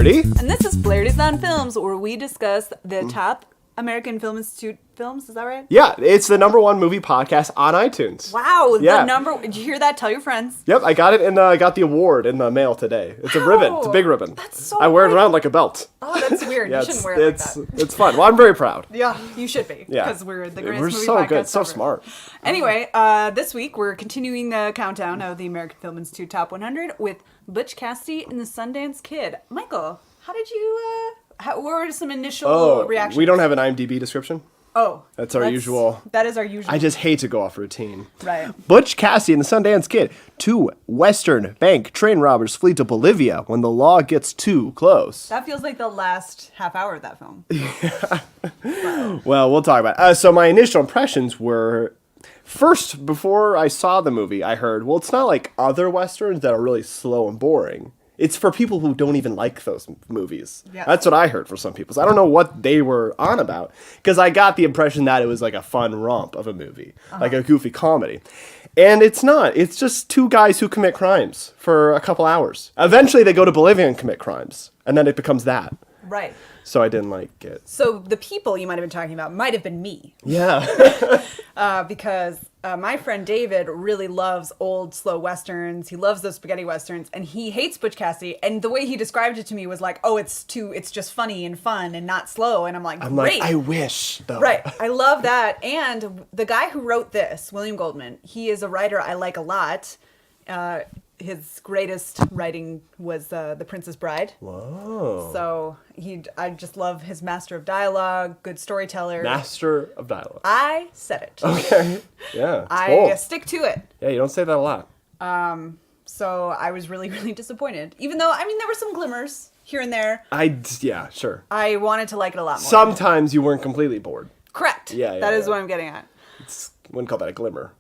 Cassidy. And this is Flahertys on Films, where we discuss the top American Film Institute films. Is that right? Yeah, it's the #1 movie podcast on iTunes. Wow, Yeah. Did you hear that? Tell your friends. Yep, I got it and I got the award in the mail today. It's a ribbon. It's a big ribbon. That's so I wear it great. around like a belt. Oh, that's weird. Yeah, You shouldn't wear it like that. It's fun. Well, I'm very proud. Yeah, you should be. Yeah. Because we're the greatest We're movie so podcast good, so ever. smart. Anyway, this week we're continuing the countdown of the American Film Institute Top 100 with Butch Cassidy and the Sundance Kid. Michael, how did you, what were some initial reactions? We don't have an IMDb description? Oh. That's our usual. That is our usual. I just hate to go off routine. Right. Butch Cassidy and the Sundance Kid. 2 Western bank train robbers flee to Bolivia when the law gets too close. That feels like the last half hour of that film. Well, we'll talk about it. So my initial impressions were, first, before I saw the movie, I heard, well, it's not like other Westerns that are really slow and boring. It's for people who don't even like those movies. Yeah. That's what I heard from some people. So I don't know what they were on about, because I got the impression that it was like a fun romp of a movie, like a goofy comedy. And it's not. It's just 2 guys who commit crimes for a couple hours. Eventually they go to Bolivia and commit crimes, and then it becomes that. Right. So I didn't like it. So the people you might have been talking about might have been me. Yeah. Because my friend David really loves old slow westerns. He loves those spaghetti westerns, and he hates Butch Cassidy. And the way he described it to me was like, "Oh, it's just funny and fun and not slow." And I'm like, "Great!" I wish though. Right, I love that. And the guy who wrote this, William Goldman, he is a writer I like a lot. His greatest writing was The Princess Bride. Whoa. So I just love his master of dialogue, good storyteller. Master of dialogue. I said it. Okay. Yeah. It's I bold. stick to it. Yeah, you don't say that a lot. So I was really, really disappointed. Even though, I mean, there were some glimmers here and there. Yeah, sure. I wanted to like it a lot more. Sometimes you weren't completely bored. Correct. Yeah, That is yeah. what I'm getting at. Wouldn't call that a glimmer.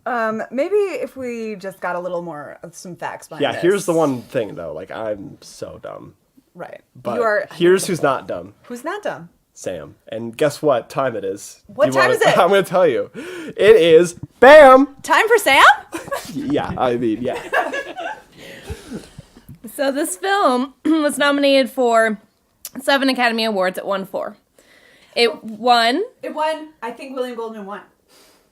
Maybe if we just got a little more of some facts behind Yeah, this. here's the one thing though. Like, I'm so dumb. Right. But here's who's not dumb. Who's not dumb? Sam. And guess what time it is? What time is it? I'm going to tell you. It is BAM! Time for Sam? Yeah, I mean, yeah. So this film was nominated for 7 Academy Awards. It won 4. It won. I think William Goldman won.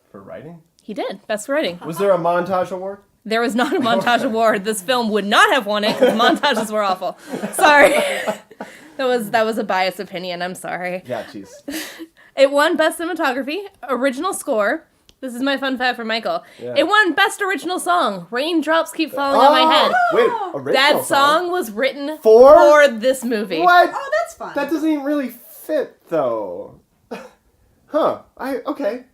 For writing? He did. Best writing. Was there a montage award? There was not a montage award. This film would not have won it because the montages were awful. Sorry. That was a biased opinion. I'm sorry. Yeah, jeez. It won Best Cinematography, Original Score. This is my fun fact for Michael. Yeah. It won Best Original Song. Raindrops Keep Falling on My Head. Wait, original That song was written For? for this movie. What? Oh, that's fun. That doesn't even really fit, though. Huh. Okay.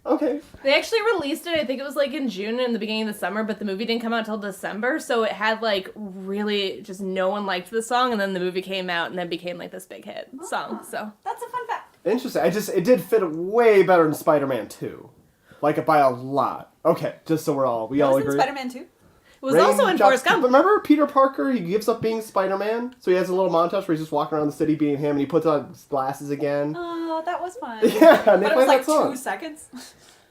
They actually released it, I think it was like in June in the beginning of the summer, but the movie didn't come out till December, so it had like really just no one liked the song, and then the movie came out and then became like this big hit song, so. That's a fun fact. Interesting. It did fit way better than Spider-Man 2. Like, by a lot. Okay, just so we all agree. Spider-Man 2? It was also in Forrest Gump. Remember Peter Parker? He gives up being Spider-Man, so he has a little montage where he's just walking around the city being him, and he puts on his glasses again. Oh, that was fun. Yeah, and they But it play was like that song. 2 seconds.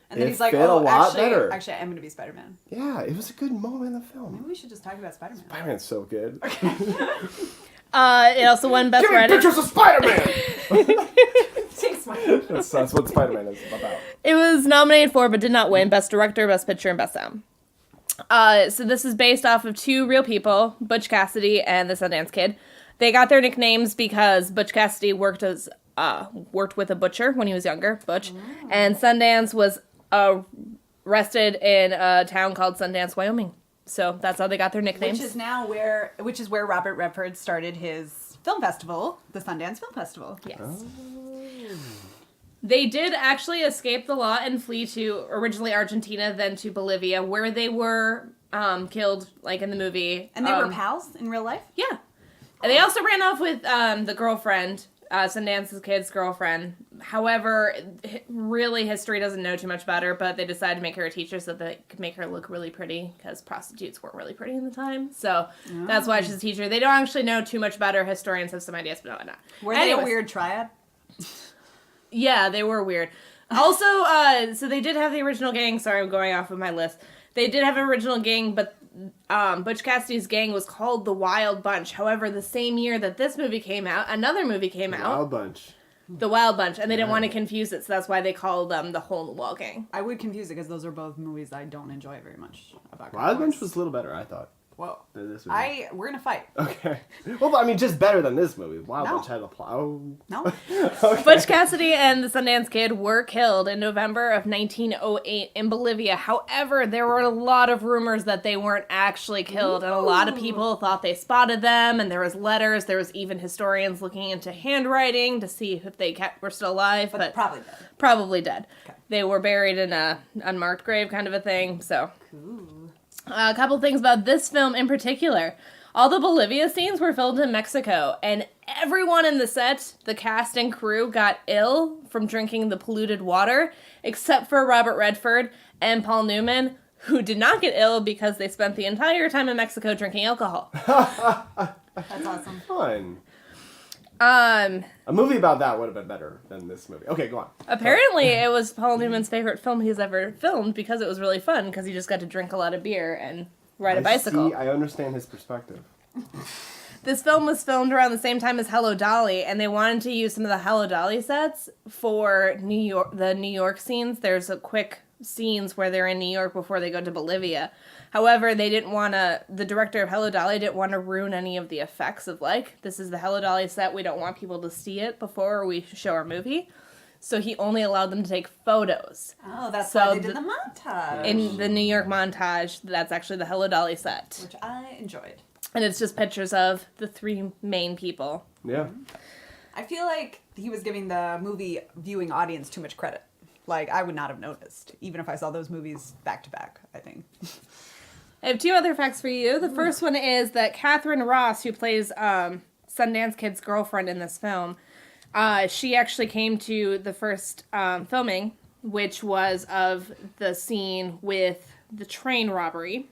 And then It he's like, fit a lot actually, better. I'm going to be Spider-Man. Yeah, it was a good moment in the film. Maybe we should just talk about Spider-Man. Spider-Man's so good. It also won Best Give me Writing. pictures of Spider-Man! Thanks, Michael. That's what Spider-Man is about. It was nominated for, but did not win, Best Director, Best Picture, and Best Sound. So this is based off of 2 real people, Butch Cassidy and the Sundance Kid. They got their nicknames because Butch Cassidy worked with a butcher when he was younger, Butch, and Sundance was arrested in a town called Sundance, Wyoming. So that's how they got their nicknames. Which is where Robert Redford started his film festival, the Sundance Film Festival. Yes. Oh. They did actually escape the law and flee to originally Argentina, then to Bolivia, where they were killed, like in the movie. And they were pals in real life? Yeah. And they also ran off with the girlfriend, Sundance's kid's girlfriend. However, really history doesn't know too much about her, but they decided to make her a teacher so that they could make her look really pretty, because prostitutes weren't really pretty in the time. So that's why she's a teacher. They don't actually know too much about her. Historians have some ideas, but not. Were they a weird triad? Yeah, they were weird. Also, so they did have the original gang. Sorry, I'm going off of my list. They did have an original gang, but Butch Cassidy's gang was called the Wild Bunch. However, the same year that this movie came out, another movie came out. Wild Bunch. The Wild Bunch, and they didn't want to confuse it, so that's why they called them the Hole in the Wall Gang. I would confuse it because those are both movies I don't enjoy very much. About Wild cowboys. Bunch was a little better, I thought. Whoa. Than this movie. We're gonna fight. Okay. Well, I mean, just better than this movie. Wild No. Bunch had a plot. Oh. No. Butch Cassidy and the Sundance Kid were killed in November of 1908 in Bolivia. However, there were a lot of rumors that they weren't actually killed, and a lot of people thought they spotted them, and there was letters. There was even historians looking into handwriting to see if they were still alive, but probably dead. probably dead. Okay. They were buried in a unmarked grave kind of a thing, so... A couple things about this film in particular. All the Bolivia scenes were filmed in Mexico, and everyone in the set, the cast and crew, got ill from drinking the polluted water, except for Robert Redford and Paul Newman, who did not get ill because they spent the entire time in Mexico drinking alcohol. That's awesome. Fun. A movie about that would have been better than this movie. Okay, go on. Apparently, it was Paul Newman's favorite film he's ever filmed because it was really fun, because he just got to drink a lot of beer and ride a bicycle. I understand his perspective. This film was filmed around the same time as Hello Dolly, and they wanted to use some of the Hello Dolly sets for the New York scenes. There's a quick scenes where they're in New York before they go to Bolivia. However, the director of Hello Dolly didn't want to ruin any of the effects of, this is the Hello Dolly set, we don't want people to see it before we show our movie. So he only allowed them to take photos. Oh, that's So why they did the montage. In the New York montage, that's actually the Hello Dolly set. Which I enjoyed. And it's just pictures of the three main people. Yeah. I feel like he was giving the movie viewing audience too much credit. I would not have noticed, even if I saw those movies back to back, I think. I have two other facts for you. The first one is that Catherine Ross, who plays Sundance Kid's girlfriend in this film, she actually came to the first filming, which was of the scene with the train robbery.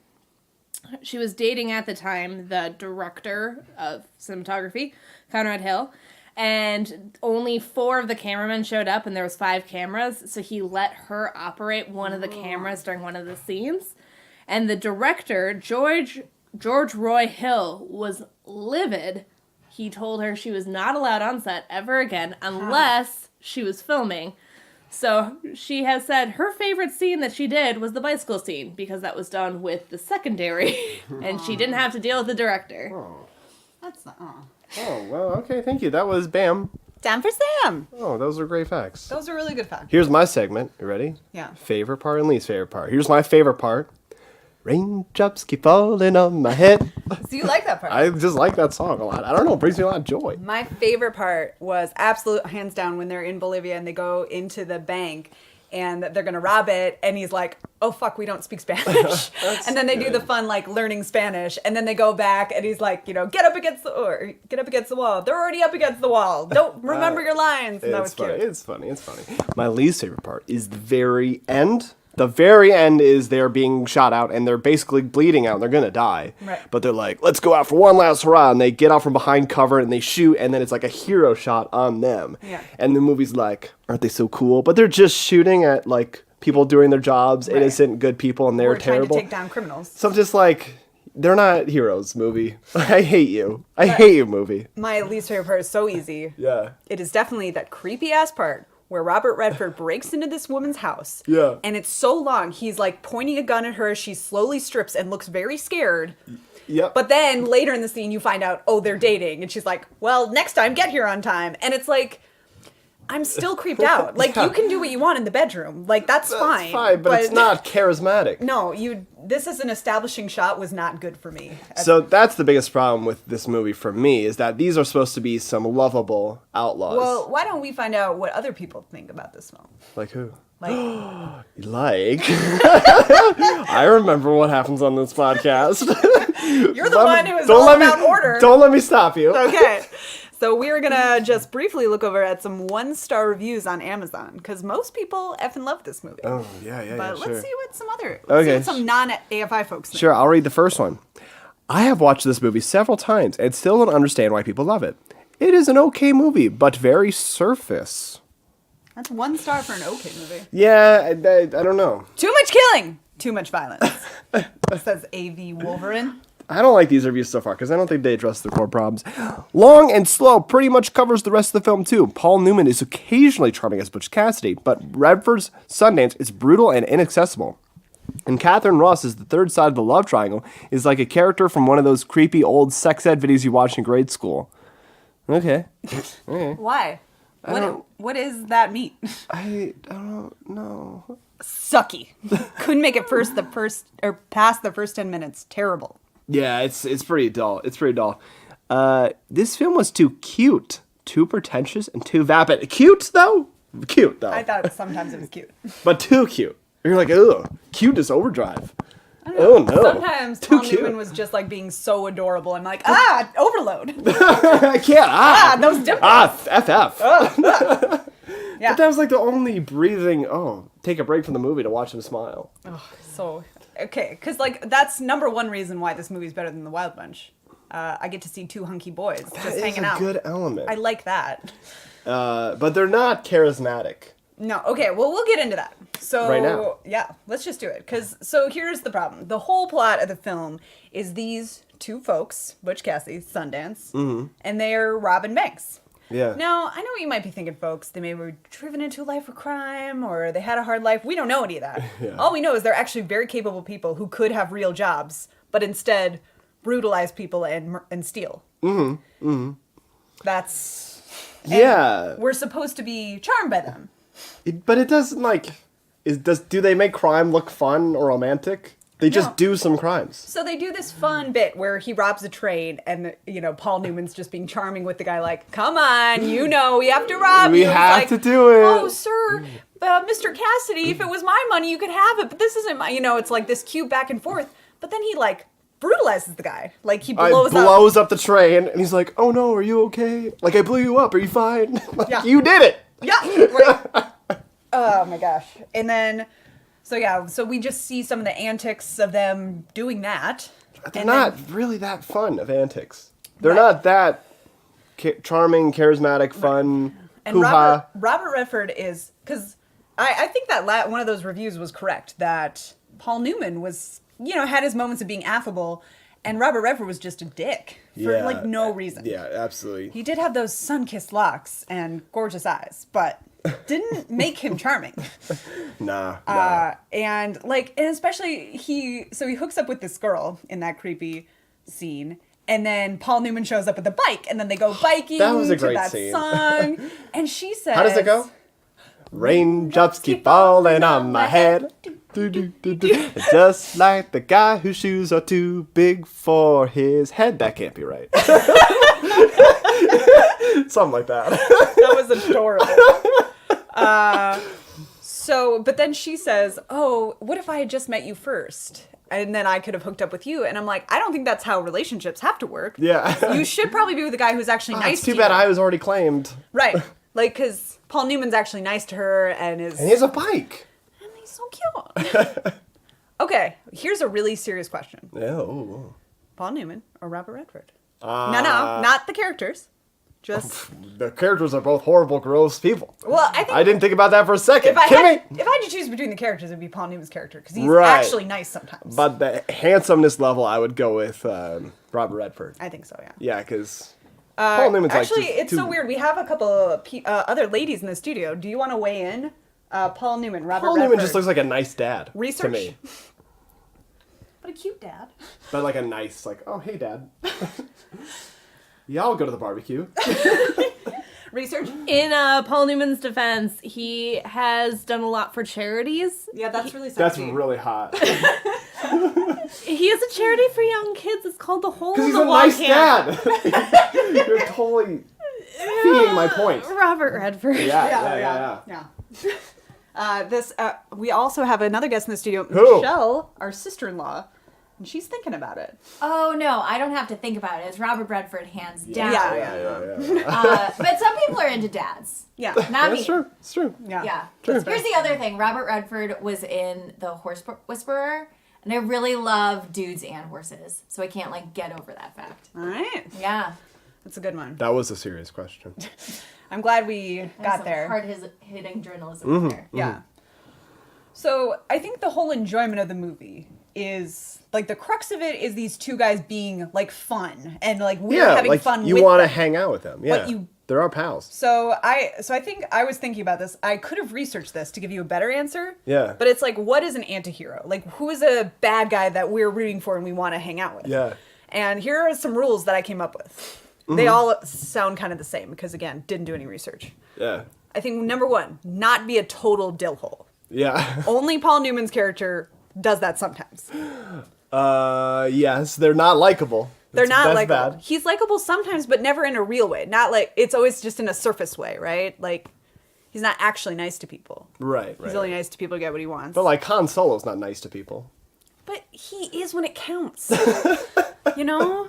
She was dating at the time the director of cinematography, Conrad Hill, and only 4 of the cameramen showed up, and there was 5 cameras, so he let her operate one of the cameras during one of the scenes. And the director, George Roy Hill, was livid. He told her she was not allowed on set ever again unless she was filming. So she has said her favorite scene that she did was the bicycle scene because that was done with the secondary and she didn't have to deal with the director. Oh. That's not... Oh, well, okay, thank you. That was Bam. Sam for Sam! Oh, those are great facts. Those are really good facts. Here's my segment. You ready? Yeah. Favorite part and least favorite part. Here's my favorite part. Raindrops keep falling on my head. So you like that part? I just like that song a lot. I don't know, it brings me a lot of joy. My favorite part was absolute hands down when they're in Bolivia and they go into the bank and they're gonna rob it and he's like, oh fuck, we don't speak Spanish. And then they do the fun learning Spanish and then they go back and he's like, get up against the wall. They're already up against the wall. Don't remember your lines. And that was funny. cute. It's funny. My least favorite part is the very end. The very end is they're being shot out and they're basically bleeding out and they're gonna die. Right. But they're like, let's go out for one last hurrah, and they get out from behind cover and they shoot, and then it's like a hero shot on them. Yeah. And the movie's like, aren't they so cool? But they're just shooting at people doing their jobs, Right. innocent, good people, and they're We're trying terrible. to take down criminals. So I'm just like, they're not heroes, movie. I hate you. I hate you, movie. My least favorite part is so easy. Yeah. It is definitely that creepy ass part where Robert Redford breaks into this woman's house. Yeah. And it's so long. He's pointing a gun at her. She slowly strips and looks very scared. Yep. But then later in the scene, you find out, oh, they're dating. And she's like, well, next time, get here on time. And it's like, I'm still creeped out. Yeah. You can do what you want in the bedroom. That's fine. But it's not charismatic. No, this as an establishing shot was not good for me. So that's the biggest problem with this movie for me, is that these are supposed to be some lovable outlaws. Well, why don't we find out what other people think about this film? Like who? Like, I remember what happens on this podcast. you're the one who is all about order. Don't let me stop you. Okay. So we're going to just briefly look over at some 1-star reviews on Amazon, because most people effing love this movie. Oh, yeah, But sure. let's see what some non-AFI folks think. Sure, I'll read the first one. I have watched this movie several times and still don't understand why people love it. It is an okay movie, but very surface. That's 1 star for an okay movie. Yeah, I don't know. Too much killing. Too much violence. Says AV Wolverine. I don't like these reviews so far because I don't think they address the core problems. Long and Slow pretty much covers the rest of the film too. Paul Newman is occasionally charming as Butch Cassidy, but Redford's Sundance is brutal and inaccessible. And Catherine Ross is the third side of the love triangle, is like a character from one of those creepy old sex ed videos you watched in grade school. Okay. Why? What does that mean? I don't know. Sucky. Couldn't make it past the first 10 minutes. Terrible. Yeah, it's pretty dull. It's pretty dull. This film was too cute, too pretentious, and too vapid. Cute though. I thought sometimes it was cute. But too cute. You're like, ugh, cute is overdrive. Oh no. Sometimes Paul Newman was just like being so adorable. I'm like, overload. I can't. Those dimples. FF. Yeah. But that was like the only breathing, take a break from the movie to watch him smile. Okay, because like that's number one reason why this movie's better than The Wild Bunch. I get to see two hunky boys just hanging out. That's a good element. I like that. But they're not charismatic. No, okay, well, we'll get into that. So, Right now. Yeah, let's just do it. So here's the problem. The whole plot of the film is these two folks, Butch Cassidy, Sundance, and they're robbing banks. Yeah. Now, I know what you might be thinking, folks. They may were driven into a life of crime, or they had a hard life. We don't know any of that. Yeah. All we know is they're actually very capable people who could have real jobs, but instead brutalize people and steal. That's... Yeah. We're supposed to be charmed by them. But it doesn't do they make crime look fun or romantic? They just do some crimes. So they do this fun bit where he robs a train and, Paul Newman's just being charming with the guy like, come on, we have to rob We you. have to do it. Oh, sir, Mr. Cassidy, if it was my money, you could have it, but this isn't my, it's like this cute back and forth. But then he brutalizes the guy. Like he blows up the train and he's like, oh no, are you okay? Like I blew you up, are you fine? Yeah. You did it. Yeah, right. Oh my gosh. And then, so we just see some of the antics of them doing that. They're not really that fun of antics. They're not that charming, charismatic, fun, and hoo-ha. Robert Redford is, because I think that one of those reviews was correct, that Paul Newman was, had his moments of being affable, and Robert Redford was just a dick for no reason. Yeah, absolutely. He did have those sun-kissed locks and gorgeous eyes, but didn't make him charming. Nah. And especially he hooks up with this girl in that creepy scene, and then Paul Newman shows up with a bike, and then they go biking That was a to great that scene. song, and she says, How does it go? Raindrops keep falling on my head. Just like the guy whose shoes are too big for his head. That can't be right. Something like that. That was adorable. But then she says, oh, what if I had just met you first? And then I could have hooked up with you. And I'm like, I don't think that's how relationships have to work. Yeah. You should probably be with a guy who's actually nice It's to too you. bad I was already claimed. Right. Because Paul Newman's actually nice to her and is... And he has a bike. And he's so cute. Okay, here's a really serious question. Oh. Paul Newman or Robert Redford? No, not the characters. Just... The characters are both horrible, gross people. Well, I think... I didn't think about that for a second. If I had to choose between the characters, it'd be Paul Newman's character, because he's actually nice sometimes. But the handsomeness level, I would go with Robert Redford. I think so, yeah. Yeah, because Paul Newman's actually, like it's so weird. We have a couple of other ladies in the studio. Do you want to weigh in? Paul Newman, Robert Paul Redford. Newman just looks like a nice dad Research? to me. But a cute dad. But like a nice, oh, hey, Dad. Yeah, I'll go to the barbecue. Research? In Paul Newman's defense, he has done a lot for charities. Yeah, that's really That's sexy. really hot. He has a charity for young kids. It's called the Hole Because in he's the a Wall nice Camp. dad. You're totally feeding my point. Robert Redford. Yeah. We also have another guest in the studio, Who? Michelle, our sister-in-law, and she's thinking about it. Oh, no, I don't have to think about it. It's Robert Redford, hands down. Yeah. But some people are into dads. Yeah. Not me. That's true. It's true. Yeah. True. Here's the other thing. Robert Redford was in The Horse Whisperer, and I really love dudes and horses, so I can't, get over that fact. All right. Yeah. That's a good one. That was a serious question. I'm glad we got Some there. hard-hitting journalism there. Yeah. So I think the whole enjoyment of the movie is like the crux of it is these two guys being like fun and like we're having like fun. You want to hang out with them. Yeah, But you- they're our pals. So I think I was thinking about this. I could have researched this to give you a better answer. Yeah. But it's like, what is an antihero? Like, who is a bad guy that we're rooting for and we want to hang out with? Yeah. And here are some rules that I came up with. They all sound kind of the same because, again, didn't do any research. Yeah. I think number one, not be a total dill hole. Yeah. Only Paul Newman's character does that sometimes. Yes, they're not likable. They're not That's likable. bad. He's likable sometimes, but never in a real way. Not like it's always just in a surface way, right? Like he's not actually nice to people. Right. He's only nice to people to get what he wants. But like Han Solo's not nice to people. But he is when it counts. You know?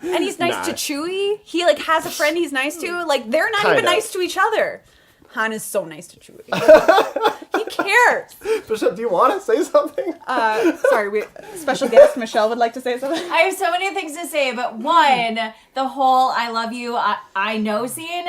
And he's nice to Nah. Chewie. He like has a friend he's nice to. Like they're not even Kinda. nice to each other. Han is so nice to Chewie. He cares. Bishop, do you want to say something? Sorry, special guest Michelle would like to say something. I have so many things to say, but one, the whole "I love you, I know" scene,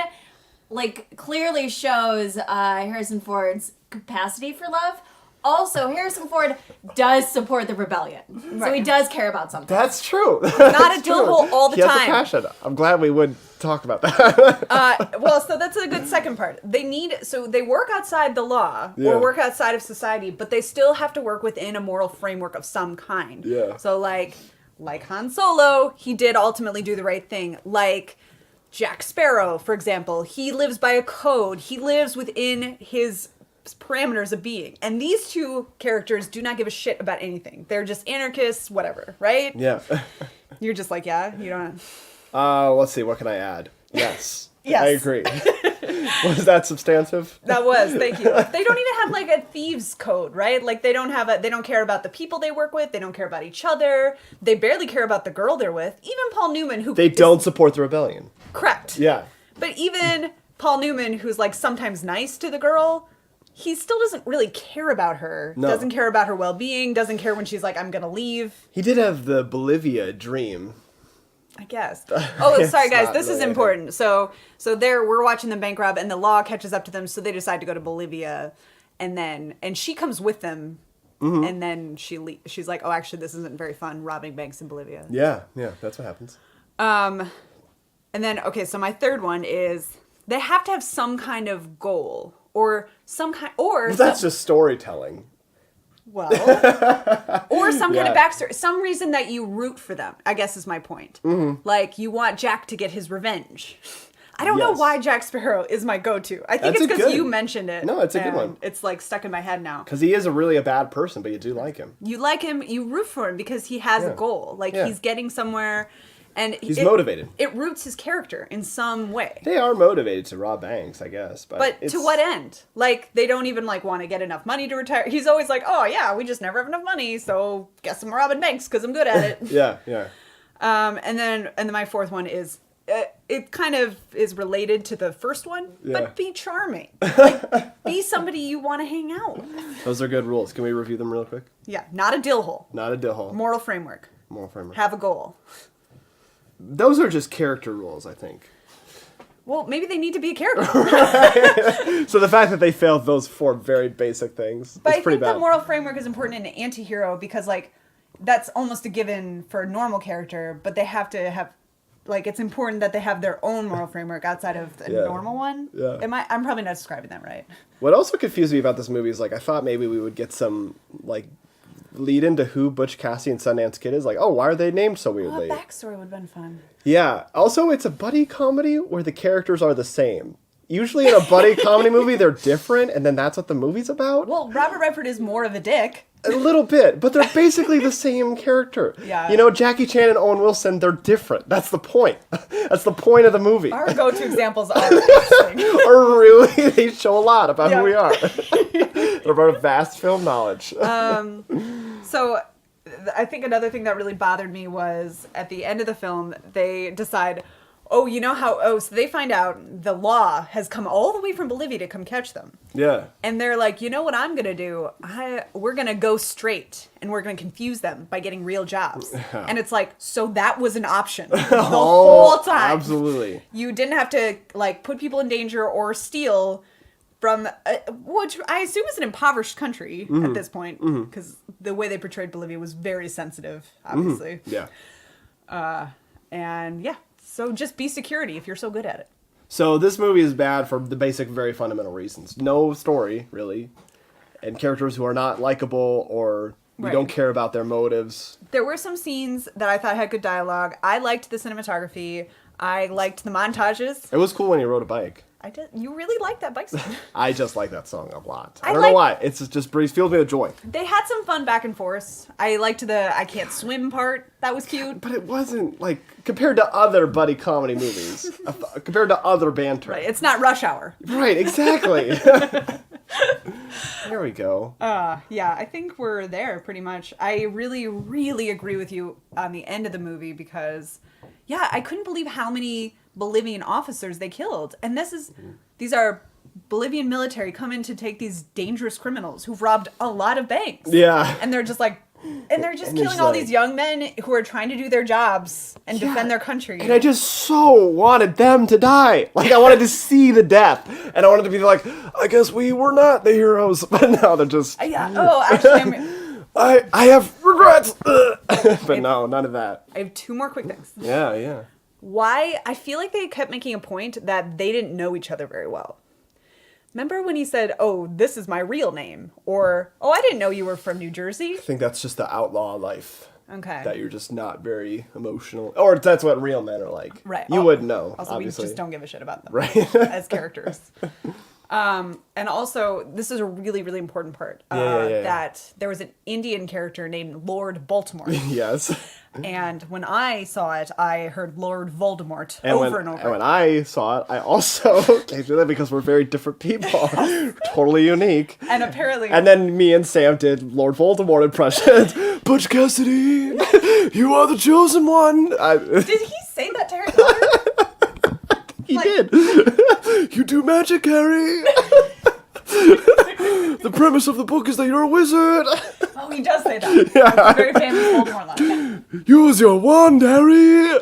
like clearly shows Harrison Ford's capacity for love. Also, Harrison Ford does support the rebellion, so he does care about something. That's true. Not a dill hole all the he has time. a passion. I'm glad we would talk about that. Well, so that's a good second part. They work outside the law Yeah. or work outside of society, but they still have to work within a moral framework of some kind. Yeah. So like Han Solo, he did ultimately do the right thing. Like Jack Sparrow, for example, he lives by a code. He lives within his parameters of being. And these two characters do not give a shit about anything. They're just anarchists, whatever, right? Yeah. You're just like, yeah, you don't. Let's see. What can I add? Yes. Yes. I agree. Was that substantive? That was, thank you. They don't even have like a thieves code, right? Like they don't care about the people they work with. They don't care about each other. They barely care about the girl they're with. Even Paul Newman, who They don't support the rebellion. correct. Yeah. But even Paul Newman, who's like sometimes nice to the girl, he still doesn't really care about her. No. Doesn't care about her well-being. Doesn't care when she's like, I'm gonna leave. He did have the Bolivia dream. I guess. Oh, It's sorry guys, not this is really important. So we're watching them bank rob and the law catches up to them, so they decide to go to Bolivia and she comes with them and then she's like, "Oh, actually this isn't very fun robbing banks in Bolivia." Yeah. Yeah. That's what happens. And then okay, so my third one is they have to have some kind of goal or some kind or Well, that's just storytelling. well, or some kind of Yeah. backstory, some reason that you root for them, I guess is my point. Mm-hmm. Like, you want Jack to get his revenge. I don't know Yes. why Jack Sparrow is my go-to. I think That's it's a because good- you mentioned it. No, it's a good and one. It's, like, stuck in my head now. Because he is a bad person, but you do like him. You like him, you root for him because he has a Yeah. goal. Like, Yeah. he's getting somewhere, and He's motivated. It roots his character in some way. They are motivated to rob banks, I guess. But to what end? Like, they don't even, like, want to get enough money to retire. He's always like, oh, yeah, we just never have enough money, so guess I'm robbing banks because I'm good at it. Yeah, yeah. And then my fourth one is, it kind of is related to the first one, Yeah. but be charming. Like, be somebody you want to hang out with. Those are good rules. Can we review them real quick? Yeah, not a dill hole. Not a dill hole. Moral framework. Moral framework. Have a goal. Those are just character rules, I think. Well, maybe they need to be a character. So the fact that they failed those four very basic things But is I pretty think bad. the moral framework is important in an anti-hero because, like, that's almost a given for a normal character, but they have to have, like, it's important that they have their own moral framework outside of the Yeah. normal one. Yeah. I'm probably not describing that right. What also confused me about this movie is, like, I thought maybe we would get some, like, lead into who Butch Cassidy and Sundance Kid is. Like, oh, why are they named so Well, weirdly? a backstory would have been fun. Yeah. Also, it's a buddy comedy where the characters are the same. Usually in a buddy comedy movie, they're different, and then that's what the movie's about. Well, Robert Redford is more of a dick. A little bit, but they're basically the same character. Yeah. You know, Jackie Chan and Owen Wilson, they're different. That's the point. That's the point of the movie. Our go-to examples are interesting. Or really, they show a lot about Yeah. who we are. They're about vast film knowledge. So I think another thing that really bothered me was at the end of the film, they decide, so they find out the law has come all the way from Bolivia to come catch them. Yeah. And they're like, you know what I'm going to do? We're going to go straight and we're going to confuse them by getting real jobs. And it's like, so that was an option the whole time. Absolutely. You didn't have to, like, put people in danger or steal from which I assume is an impoverished country at this point, because the way they portrayed Bolivia was very sensitive, obviously. Yeah. And yeah, so just be security if you're so good at it. So this movie is bad for the basic, very fundamental reasons. No story, really, and characters who are not likable or we Right. don't care about their motives. There were some scenes that I thought had good dialogue. I liked the cinematography. I liked the montages. It was cool when he rode a bike. I did. You really liked that bike scene. I just like that song a lot. I I don't know like- why. It's just fills me with joy. They had some fun back and forth. I liked the I can't swim part. That was cute. But it wasn't, like, compared to other buddy comedy movies, compared to other banter. Right. It's not Rush Hour. Right, exactly. There we go. Yeah, I think we're there pretty much. I really, really agree with you on the end of the movie because, yeah, I couldn't believe how many Bolivian officers they killed. And these are Bolivian military come in to take these dangerous criminals who've robbed a lot of banks. Yeah. And they're just like, and they're just And killing it's all like- these young men who are trying to do their jobs and defend their country. And I just so wanted them to die. Like, I wanted to see the death. And I wanted to be like, I guess we were not the heroes. But now they're just, Yeah. Oh, actually, I have regrets. But no, none of that. I have two more quick things. Yeah. Why I feel like they kept making a point that they didn't know each other very well. Remember when he said, "Oh, this is my real name," or "Oh, I didn't know you were from New Jersey." I think that's just the outlaw life. Okay. That you're just not very emotional. Or that's what real men are like. Right. You wouldn't know, Also, obviously. we just don't give a shit about them Right. as characters. And also, this is a really, really important part. Yeah. That there was an Indian character named Lord Baltimore. Yes. And when I saw it, I heard Lord Voldemort And over when, and over. And when I saw it, I also came to that because we're very different people. Totally unique. And apparently... And then me and Sam did Lord Voldemort impressions. Butch Cassidy, you are the chosen one. Did he say that to Harry Potter? He like- did. You do magic, Harry. The premise of the book is that you're a wizard. Oh, he does say that. Yeah. That's a very famous Voldemort line. Use your wand, Harry.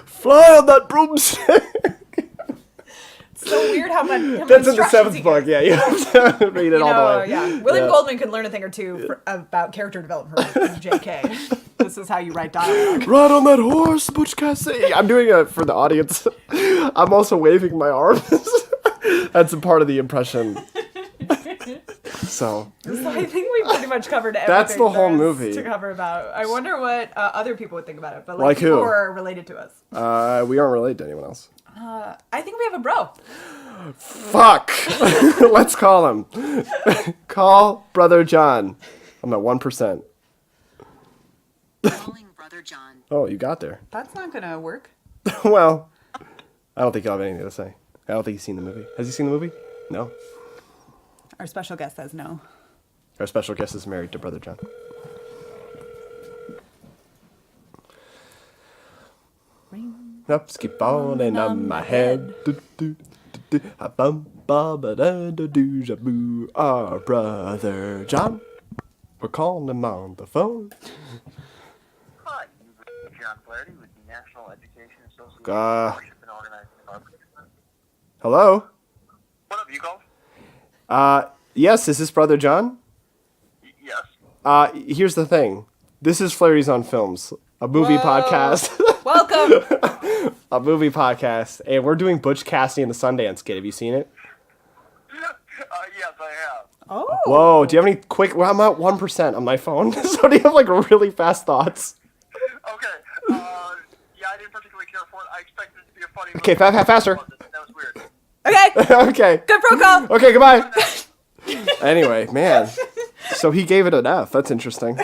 Fly on that broomstick. It's so weird how much That's in the 7th book. Yeah, you have to read it all the way. Yeah. William Goldman could learn a thing or two about character development from JK. This is how you write dialogue. Ride on that horse, Butch Cassidy. I'm doing it for the audience. I'm also waving my arms. That's a part of the impression. So I think we pretty much covered everything. That's the whole there is movie. to cover about. I wonder what other people would think about it, but Like people who? who are related to us. we aren't related to anyone else. I think we have a bro. Fuck. Let's call him. Call Brother John. I'm at 1%. Calling Brother John. Oh, you got there. That's not gonna work. Well, I don't think he'll have anything to say. I don't think he's seen the movie. Has he seen the movie? No. Our special guest says no. Our special guest is married to Brother John. Ups keep falling on my head. A bum ba ba da da doo ja boo. Our Brother John. We're calling him on the phone. Hi, you've John Flaherty with the National Education Association Uh, and Organizing Department. Hello? What up, you called? Yes, is this Brother John? Yes. Here's the thing. This is Flaherty's on Films, a movie podcast. Welcome. A movie podcast. And we're doing Butch Cassidy and the Sundance Kid. Have you seen it? Yes, I have. Oh. Whoa, do you have any quick... Well, I'm at 1% on my phone. So do you have, like, really fast thoughts? Okay. Yeah, I didn't particularly care for it. I expected it to be a funny Okay, movie. faster. That was weird. Okay. Okay. Good protocol. Okay, goodbye. Anyway, man. So he gave it an F. That's interesting.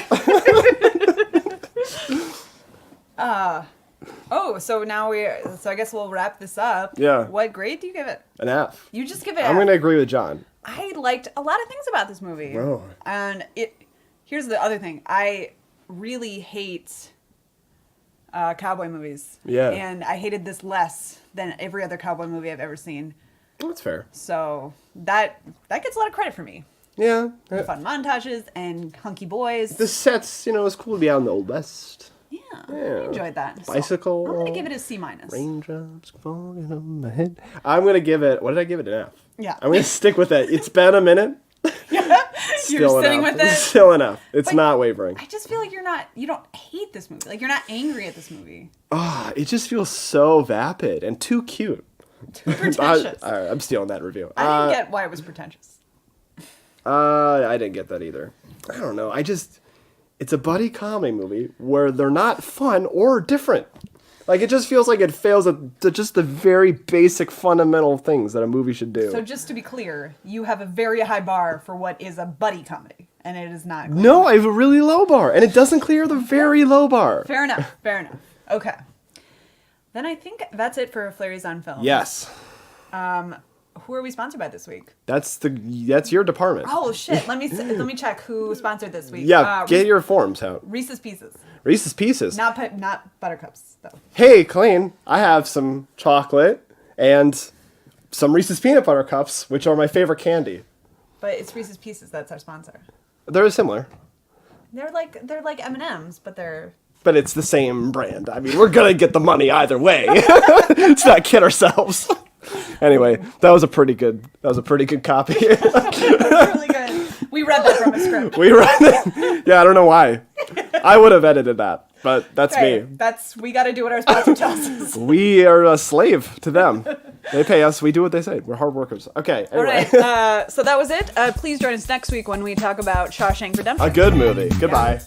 Oh, so now so I guess we'll wrap this up. Yeah. What grade do you give it? An F. You just give it. I'm going to agree with John. I liked a lot of things about this movie. Oh. And here's the other thing. I really hate cowboy movies. Yeah. And I hated this less than every other cowboy movie I've ever seen. That's fair. So that gets a lot of credit for me. Yeah. Fun montages and hunky boys. The sets, it's cool to be out in the Old West. Yeah. I enjoyed that. So Bicycle. I'm gonna give it a C-. Raindrops falling on my head. I'm gonna give it. What did I give it? An F. Yeah. I'm gonna stick with it. It's been a minute. You're sitting with it. Still enough. It's But not wavering. I just feel like you don't hate this movie. Like you're not angry at this movie. It just feels so vapid and too cute. Too pretentious. I'm stealing that review. I didn't get why it was pretentious. I didn't get that either. I don't know. It's a buddy comedy movie where they're not fun or different. Like, it just feels like it fails at just the very basic fundamental things that a movie should do. So just to be clear, you have a very high bar for what is a buddy comedy, and it is not. No, I have a really low bar, and it doesn't clear the very low bar. Fair enough. Fair enough. Okay. Then I think that's it for Flahertys on Film. Yes. Who are we sponsored by this week? That's your department. Oh shit! Let me check who sponsored this week. Yeah, get your forms out. Reese's Pieces, Reese's Pieces. not Buttercups though. Hey, Colleen, I have some chocolate and some Reese's Peanut Butter Cups, which are my favorite candy. But it's Reese's Pieces. That's our sponsor. They're similar. They're like M&Ms, but they're. But it's the same brand. I mean, we're gonna get the money either way. Let's not kid ourselves. Anyway, that was a pretty good copy. really good. We read that from a script. We read it. Yeah, I don't know why. I would have edited that, but that's me. We got to do what our sponsor tells us. We are a slave to them. They pay us. We do what they say. We're hard workers. Okay. Anyway. All right. So that was it. Please join us next week when we talk about Shawshank Redemption. A good movie. Goodbye.